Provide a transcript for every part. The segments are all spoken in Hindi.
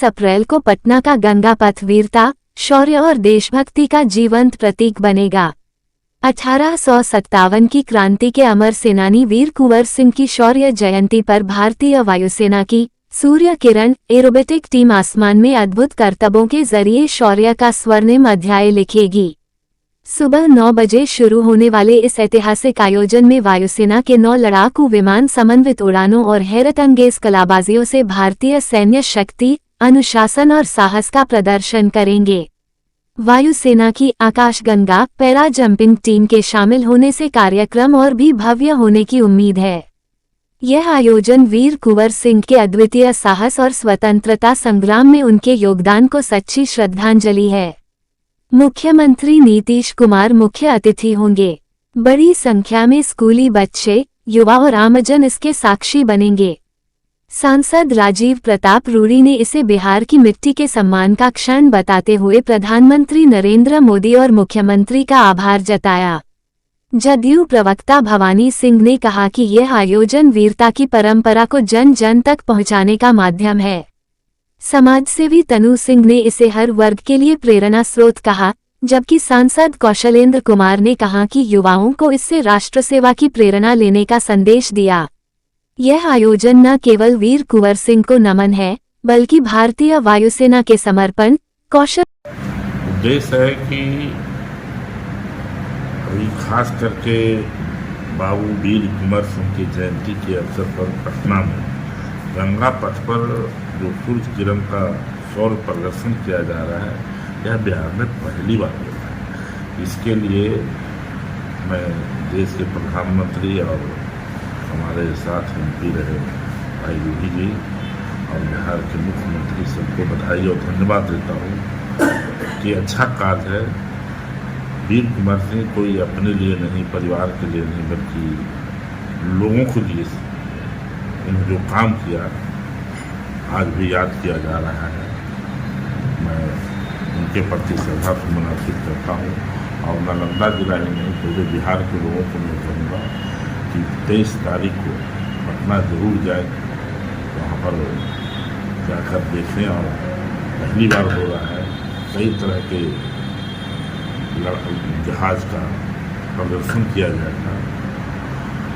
23 अप्रैल को पटना का गंगा पथ वीरता, शौर्य और देशभक्ति का जीवंत प्रतीक बनेगा। 1857 की क्रांति के अमर सेनानी वीर कुंवर सिंह की शौर्य जयंती पर भारतीय वायुसेना की सूर्य किरण एरोबेटिक टीम आसमान में अद्भुत करतबों के जरिए शौर्य का स्वर्णिम अध्याय लिखेगी। सुबह 9 बजे शुरू होने वाले इस ऐतिहासिक आयोजन में वायुसेना के 9 लड़ाकू विमान समन्वित उड़ानों और हैरतअंगेज कलाबाजियों से भारतीय सैन्य शक्ति, अनुशासन और साहस का प्रदर्शन करेंगे। वायुसेना की आकाशगंगा पैरा जंपिंग टीम के शामिल होने से कार्यक्रम और भी भव्य होने की उम्मीद है। यह आयोजन वीर कुंवर सिंह के अद्वितीय साहस और स्वतंत्रता संग्राम में उनके योगदान को सच्ची श्रद्धांजलि है। मुख्यमंत्री नीतीश कुमार मुख्य अतिथि होंगे। बड़ी संख्या में स्कूली बच्चे, युवा और आमजन इसके साक्षी बनेंगे। सांसद राजीव प्रताप रूडी ने इसे बिहार की मिट्टी के सम्मान का क्षण बताते हुए प्रधानमंत्री नरेंद्र मोदी और मुख्यमंत्री का आभार जताया। जदयू प्रवक्ता भवानी सिंह ने कहा कि यह आयोजन वीरता की परंपरा को जन जन तक पहुंचाने का माध्यम है। समाजसेवी तनु सिंह ने इसे हर वर्ग के लिए प्रेरणा स्रोत कहा, जबकि सांसद कौशलेंद्र कुमार ने कहा कि युवाओं को इससे राष्ट्र सेवा की प्रेरणा लेने का संदेश दिया। यह आयोजन न केवल वीर कुंवर सिंह को नमन है, बल्कि भारतीय वायुसेना के समर्पण, कौशल उद्देश्य है कि अभी खास करके बाबू वीर कुंवर सिंह की जयंती के अवसर पर पटना में गंगा पथ पर जो सूर्य किरण का सौर प्रदर्शन किया जा रहा है, यह बिहार में पहली बार हो रहा है। इसके लिए मैं देश के प्रधानमंत्री और हमारे साथ एमपी रहे भाई योगी जी और बिहार के मुख्यमंत्री सबको बधाई और धन्यवाद देता हूँ कि अच्छा कार्य है। वीर कुंवर सिंह कोई अपने लिए नहीं, परिवार के लिए नहीं, बल्कि लोगों के लिए इन्होंने जो काम किया आज भी याद किया जा रहा है। मैं उनके प्रति श्रद्धा सुमन अर्पित करता हूँ और नालंदा जिला ही नहीं, पूरे बिहार के लोगों को मैं कहूँगा कि 23 तारीख को पटना जरूर जाए, वहाँ पर जाकर देखें। और पहली बार हो रहा है, कई तरह के जहाज का प्रदर्शन किया जाएगा।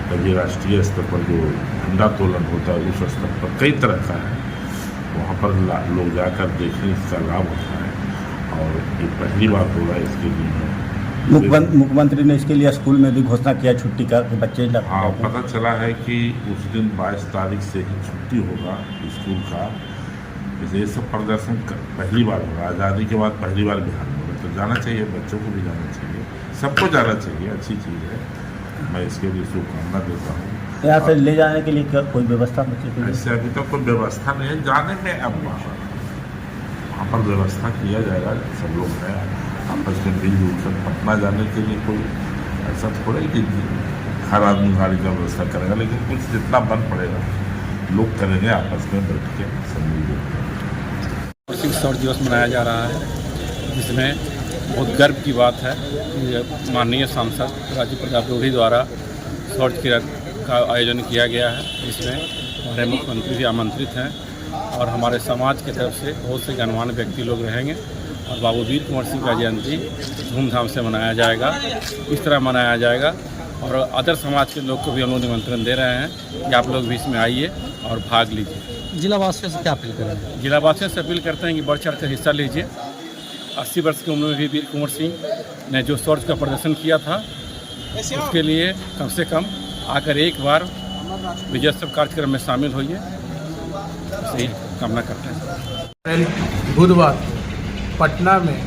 कभी राष्ट्रीय स्तर पर जो झंडा तोलन होता है उस स्तर पर कई तरह का है, वहाँ पर लोग जाकर देखें, इसका लाभ होता है। और ये पहली बार हो रहा है, इसके लिए मुख्यमंत्री ने इसके लिए स्कूल में भी घोषणा किया छुट्टी का कि बच्चे। हाँ, पता चला है कि उस दिन 22 तारीख से ही छुट्टी होगा स्कूल का। ये सब प्रदर्शन पहली बार होगा, आज़ादी के बाद पहली बार बिहार में होगा, तो जाना चाहिए, बच्चों को भी जाना चाहिए, सबको जाना चाहिए, अच्छी चीज़ है। मैं इसके लिए शुभकामना देता हूँ। यहाँ से ले जाने के लिए क्या कोई व्यवस्था बच्चे के लिए? ऐसे अभी तक कोई व्यवस्था नहीं है, जाने में अब वहाँ पर व्यवस्था किया जाएगा। सब लोग हैं आपस में मिलजुल कर पटना जाने के लिए कोई ऐसा थोड़ा ही कि हर आदमी गाड़ी का व्यवस्था करेगा, लेकिन कुछ जितना बन पड़ेगा लोग करेंगे आपस में बैठ के सब मिलजुल कर। सिंह शौर्य दिवस मनाया जा रहा है, जिसमें बहुत गर्व की बात है कि माननीय सांसद राजीव प्रताप रूडी द्वारा शौर्य किरण का आयोजन किया गया है, जिसमें हमारे मुख्यमंत्री भी आमंत्रित हैं और हमारे समाज की तरफ से बहुत से गणमान्य व्यक्ति लोग रहेंगे। और बाबू वीर कुंवर सिंह का जयंती धूमधाम से मनाया जाएगा। इस तरह मनाया जाएगा और अदर समाज के लोग को भी हम लोग निमंत्रण दे रहे हैं कि आप लोग भी इसमें आइए और भाग लीजिए। जिला वासियों से क्या अपील करेंगे? जिला वासियों से अपील करते हैं कि बढ़ चढ़ कर हिस्सा लीजिए। 80 वर्ष की उम्र में भी वीर कुंवर सिंह ने जो शौर्य का प्रदर्शन किया था, उसके लिए कम से कम आकर एक बार विजयोत्सव कार्यक्रम में शामिल होइए, ऐसे ही कामना करते हैं। बुधवार पटना में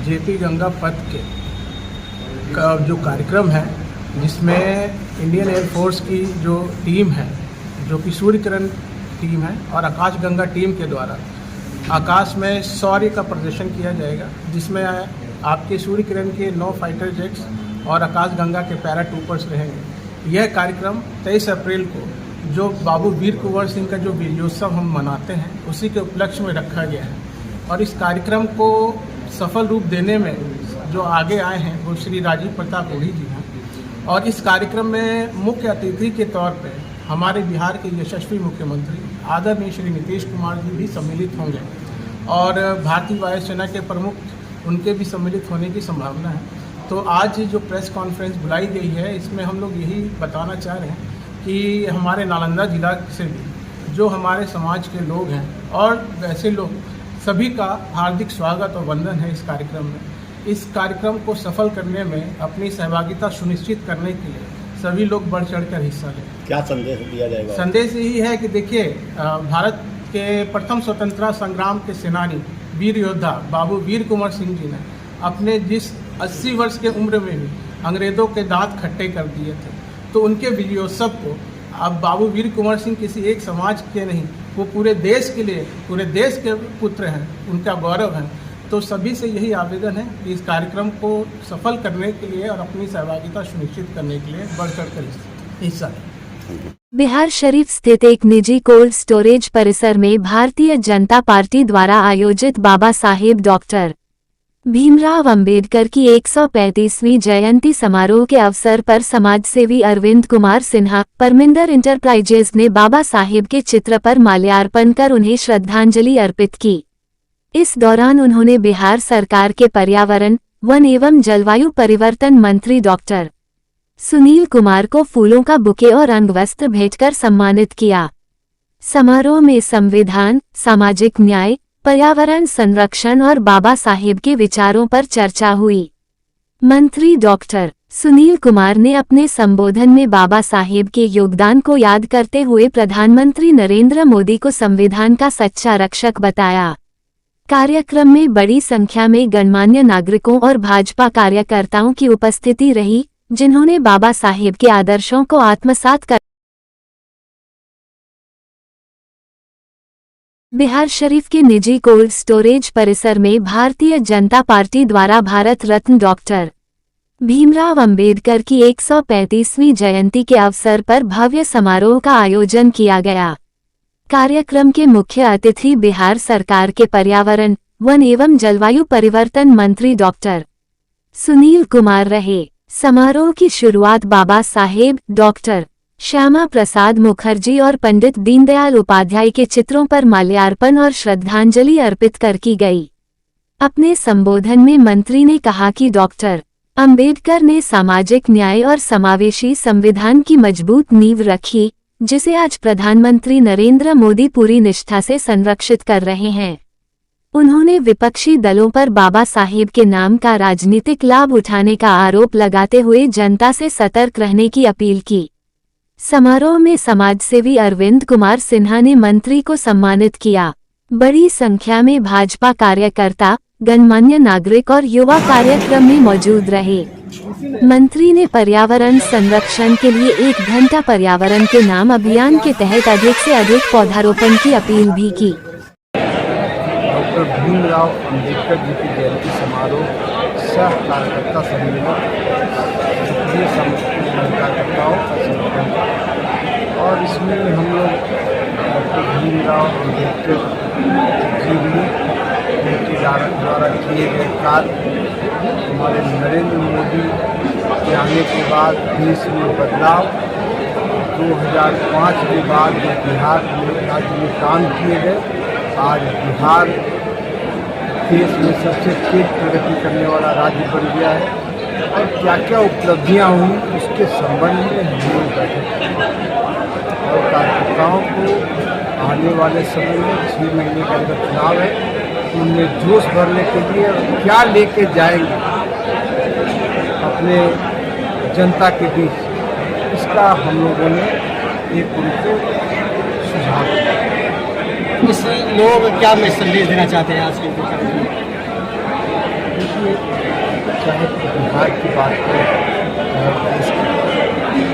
जेपी गंगा पथ का जो कार्यक्रम है, जिसमें इंडियन एयरफोर्स की जो टीम है, जो कि सूर्य किरण टीम है, और आकाश गंगा टीम के द्वारा आकाश में शौर्य का प्रदर्शन किया जाएगा, जिसमें आपके सूर्य किरण के 9 फाइटर जेट्स और आकाश गंगा के पैरा ट्रूपर्स रहेंगे। यह कार्यक्रम 23 अप्रैल को जो बाबू वीर कुंवर सिंह का जो विजयोत्सव हम मनाते हैं, उसी के उपलक्ष्य में रखा गया है। और इस कार्यक्रम को सफल रूप देने में जो आगे आए हैं वो श्री राजीव प्रताप रूडी जी हैं। और इस कार्यक्रम में मुख्य अतिथि के तौर पर हमारे बिहार के यशस्वी मुख्यमंत्री आदरणीय श्री नीतीश कुमार जी भी सम्मिलित होंगे। और भारतीय वायुसेना के प्रमुख उनके भी सम्मिलित होने की संभावना है। तो आज जो प्रेस कॉन्फ्रेंस बुलाई गई है, इसमें हम लोग यही बताना चाह रहे हैं कि हमारे नालंदा जिला से भी जो हमारे समाज के लोग हैं और वैसे लोग सभी का हार्दिक स्वागत और वंदन है इस कार्यक्रम में। इस कार्यक्रम को सफल करने में अपनी सहभागिता सुनिश्चित करने के लिए सभी लोग बढ़ चढ़कर हिस्सा लें। क्या संदेश दिया जाएगा? संदेश यही है कि देखिए, भारत के प्रथम स्वतंत्रता संग्राम के सेनानी वीर योद्धा बाबू वीर कुंवर सिंह जी ने अपने जिस 80 वर्ष के उम्र में भी अंग्रेज़ों के दांत खट्टे कर दिए थे, तो उनके विजयोत्सव को अब बाबू वीर कुंवर सिंह किसी एक समाज के नहीं, वो पूरे देश के लिए, पूरे देश के पुत्र हैं, उनका गौरव है। तो सभी से यही आवेदन है कि इस कार्यक्रम को सफल करने के लिए और अपनी सहभागिता सुनिश्चित करने के लिए बढ़ चढ़ कर हिस्सा लें। बिहार शरीफ स्थित एक निजी कोल्ड स्टोरेज परिसर में भारतीय जनता पार्टी द्वारा आयोजित बाबा साहेब डॉक्टर भीमराव अंबेडकर की 135वीं जयंती समारोह के अवसर पर समाजसेवी अरविंद कुमार सिन्हा परमिंदर इंटरप्राइजेज ने बाबा साहेब के चित्र पर माल्यार्पण कर उन्हें श्रद्धांजलि अर्पित की। इस दौरान उन्होंने बिहार सरकार के पर्यावरण, वन एवं जलवायु परिवर्तन मंत्री डॉक्टर सुनील कुमार को फूलों का बुके और अंगवस्त्र भेंटकर सम्मानित किया। समारोह में संविधान, सामाजिक न्याय, पर्यावरण संरक्षण और बाबा साहेब के विचारों पर चर्चा हुई। मंत्री डॉक्टर सुनील कुमार ने अपने संबोधन में बाबा साहेब के योगदान को याद करते हुए प्रधानमंत्री नरेंद्र मोदी को संविधान का सच्चा रक्षक बताया। कार्यक्रम में बड़ी संख्या में गणमान्य नागरिकों और भाजपा कार्यकर्ताओं की उपस्थिति रही, जिन्होंने बाबा साहेब के आदर्शों को आत्मसात कर बिहार शरीफ के निजी कोल्ड स्टोरेज परिसर में भारतीय जनता पार्टी द्वारा भारत रत्न डॉक्टर भीमराव अंबेडकर की 135वीं जयंती के अवसर पर भव्य समारोह का आयोजन किया गया। कार्यक्रम के मुख्य अतिथि बिहार सरकार के पर्यावरण, वन एवं जलवायु परिवर्तन मंत्री डॉक्टर सुनील कुमार रहे। समारोह की शुरुआत बाबा साहेब डॉक्टर श्यामा प्रसाद मुखर्जी और पंडित दीनदयाल उपाध्याय के चित्रों पर माल्यार्पण और श्रद्धांजलि अर्पित कर की गई। अपने संबोधन में मंत्री ने कहा कि डॉक्टर अंबेडकर ने सामाजिक न्याय और समावेशी संविधान की मजबूत नींव रखी, जिसे आज प्रधानमंत्री नरेंद्र मोदी पूरी निष्ठा से संरक्षित कर रहे हैं। उन्होंने विपक्षी दलों पर बाबा साहेब के नाम का राजनीतिक लाभ उठाने का आरोप लगाते हुए जनता से सतर्क रहने की अपील की। समारोह में समाजसेवी अरविंद कुमार सिन्हा ने मंत्री को सम्मानित किया। बड़ी संख्या में भाजपा कार्यकर्ता, गणमान्य नागरिक और युवा कार्यक्रम में मौजूद रहे। मंत्री ने पर्यावरण संरक्षण के लिए 1 घंटा पर्यावरण के नाम अभियान के तहत अधिक से अधिक पौधारोपण की अपील भी की। डॉक्टर भीमराव अंबेडकर जी की जयंती समारोह सह कार्यकर्ता सम्मेलन सक्रिय कार्यकर्ताओं का सम्मेलन, और इसमें हम लोग डॉक्टर भीमराव अंबेडकर जी ने उनके द्वारा किए गए कार्य, हमारे नरेंद्र मोदी के आने के बाद देश में बदलाव, 2005 के बाद जो बिहार में राज्य में काम किए गए, आज बिहार देश में सबसे तेज प्रगति करने वाला राज्य बन गया है। और क्या क्या उपलब्धियां हुई उसके संबंध में हम लोग बैठे और कार्यकर्ताओं को आने वाले समय में 6 महीने का जो चुनाव है उनमें जोश भरने के लिए क्या लेके जाएंगे अपने जनता के बीच, इसका हम लोगों ने एक उनको सुझाव दिया। इस लोगों को क्या मैं संदेश देना चाहते हैं आज के देखिए, चाहे बिहार की बात करें, चाहे देश की,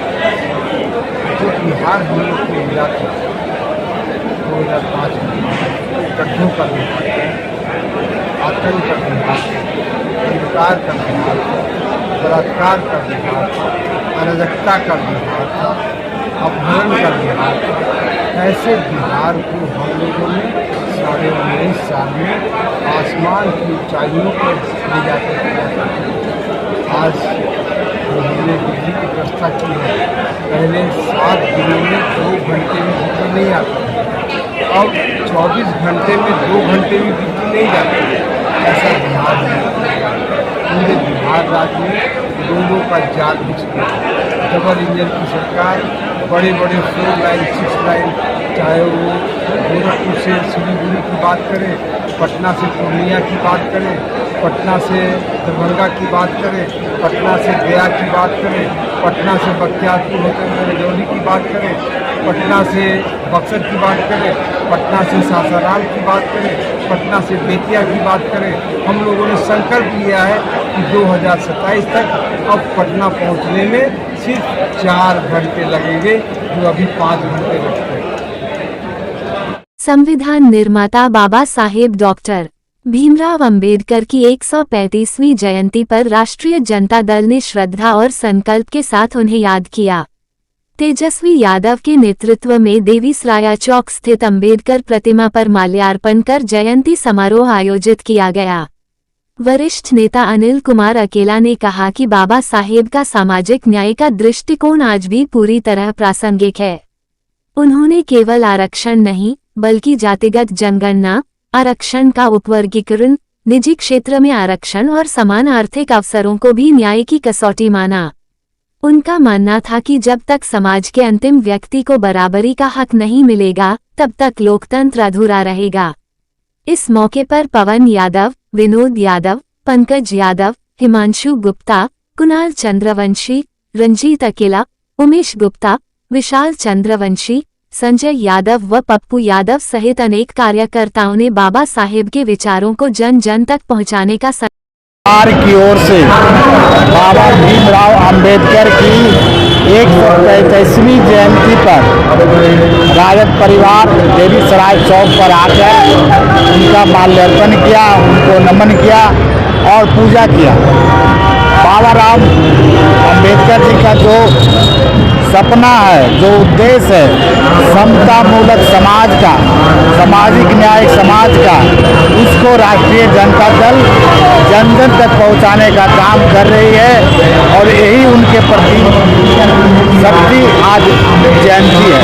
जो बिहार हम लोग को मिला था 2005 में, गड्ढों का बिहार, आतंक का बिहार, अंधकार का बिहार, बलात्कार का बिहार, अराजकता का बिहार, अपहरण का बिहार, ऐसे बिहार को हम लोगों ने 19.5 साल में आसमान की ऊंचाइयों पर ले जाकर किया। आज हमने बिजली की व्यवस्था की है, पहले 7 दिनों में 2 घंटे में बिजली नहीं आती, अब 24 घंटे में 2 घंटे भी बिजली नहीं जाते, ऐसा बिहार में पूरे बिहार राज्य में लोगों का जाल बिछ गया। डबल इंजन की सरकार, बड़े बड़े 4 लाइन 6 लाइन, चाहे वो गोरखपुर से सिलीगुड़ी की बात करें, पटना से पूर्णिया की बात करें, पटना से दरभंगा की बात करें, पटना से गया की बात करें, पटना से बख्तियारपुर होते हुए रजौली की बात करें, पटना से बक्सर की बात करें, पटना से सासाराम की बात करें, पटना से बेतिया की बात करें। हम लोगों ने संकल्प लिया है कि 2027 तक अब पटना पहुंचने में सिर्फ 4 घंटे लगेंगे, जो अभी 5 घंटे लगते हैं। संविधान निर्माता बाबा साहेब डॉक्टर भीमराव अंबेडकर की 135वीं जयंती पर राष्ट्रीय जनता दल ने श्रद्धा और संकल्प के साथ उन्हें याद किया। तेजस्वी यादव के नेतृत्व में देवीसराया चौक स्थित अंबेडकर प्रतिमा पर माल्यार्पण कर जयंती समारोह आयोजित किया गया। वरिष्ठ नेता अनिल कुमार अकेला ने कहा कि बाबा साहेब का सामाजिक न्याय का दृष्टिकोण आज भी पूरी तरह प्रासंगिक है। उन्होंने केवल आरक्षण नहीं, बल्कि जातिगत जनगणना, आरक्षण का उपवर्गीकरण, निजी क्षेत्र में आरक्षण और समान आर्थिक अवसरों को भी न्याय की कसौटी माना। उनका मानना था कि जब तक समाज के अंतिम व्यक्ति को बराबरी का हक नहीं मिलेगा, तब तक लोकतंत्र अधूरा रहेगा। इस मौके पर पवन यादव, विनोद यादव, पंकज यादव, हिमांशु गुप्ता, कुणाल चंद्रवंशी, रंजीत अकेला, उमेश गुप्ता, विशाल चंद्रवंशी, संजय यादव व पप्पू यादव सहित अनेक कार्यकर्ताओं ने बाबा साहेब के विचारों को जन जन तक पहुंचाने का सरकार की ओर से बाबा भीमराव अंबेडकर की 135वीं जयंती पर राजद परिवार देवीसराय चौक पर आकर उनका माल्यार्पण किया, उनको नमन किया और पूजा किया। बाबा राम अंबेडकर जी का जो सपना है, जो उद्देश्य है समता मूलक समाज का, सामाजिक न्याय समाज का, उसको राष्ट्रीय जनता दल जन जन तक पहुंचाने का काम कर रही है और यही उनके प्रति सबकी आज जयंती है।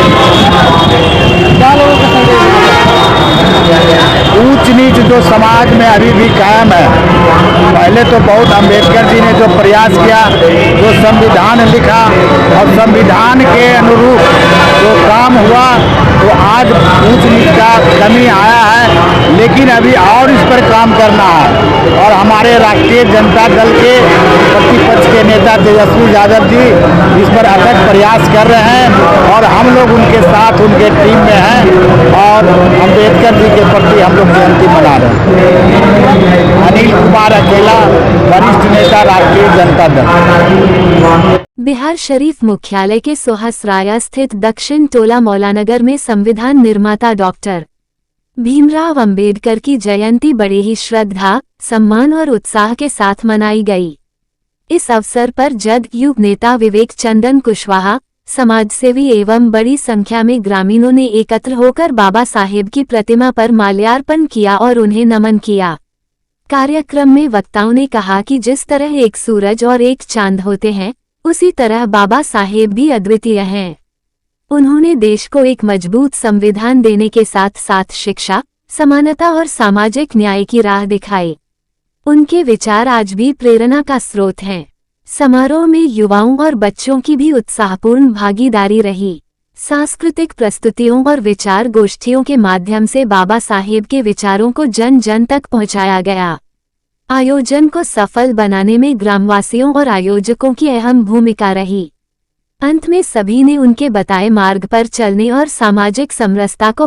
ऊंच नीच जो समाज में अभी भी कायम है, पहले तो बहुत अंबेडकर जी ने जो प्रयास किया, जो संविधान लिखा और संविधान के अनुरूप जो काम हुआ, तो आज ऊंच नीच का कमी आया है, लेकिन अभी और इस पर काम करना है। और हमारे राष्ट्रीय जनता दल के प्रतिपक्ष के नेता तेजस्वी यादव जी इस पर अथक प्रयास कर रहे हैं और हम लोग उनके साथ, उनके टीम में हैं और अंबेडकर जी के प्रति हम लोग जयंती मना रहे हैं। अनिल कुमार अकेला, वरिष्ठ नेता, राष्ट्रीय जनता दल। बिहार शरीफ मुख्यालय के सोहसराया स्थित दक्षिण टोला मौलानगर में संविधान निर्माता डॉक्टर भीमराव अंबेडकर की जयंती बड़े ही श्रद्धा, सम्मान और उत्साह के साथ मनाई गई। इस अवसर पर जदयू नेता विवेक चंदन कुशवाहा, समाजसेवी एवं बड़ी संख्या में ग्रामीणों ने एकत्र होकर बाबा साहेब की प्रतिमा पर माल्यार्पण किया और उन्हें नमन किया। कार्यक्रम में वक्ताओं ने कहा कि जिस तरह एक सूरज और एक चांद होते हैं, उसी तरह बाबा साहेब भी अद्वितीय हैं। उन्होंने देश को एक मजबूत संविधान देने के साथ साथ शिक्षा, समानता और सामाजिक न्याय की राह दिखाई। उनके विचार आज भी प्रेरणा का स्रोत हैं। समारोह में युवाओं और बच्चों की भी उत्साहपूर्ण भागीदारी रही। सांस्कृतिक प्रस्तुतियों और विचार गोष्ठियों के माध्यम से बाबा साहेब के विचारों को जन जन तक पहुंचाया गया। आयोजन को सफल बनाने में ग्रामवासियों और आयोजकों की अहम भूमिका रही। अंत में सभी ने उनके बताए मार्ग पर चलने और सामाजिक समरसता को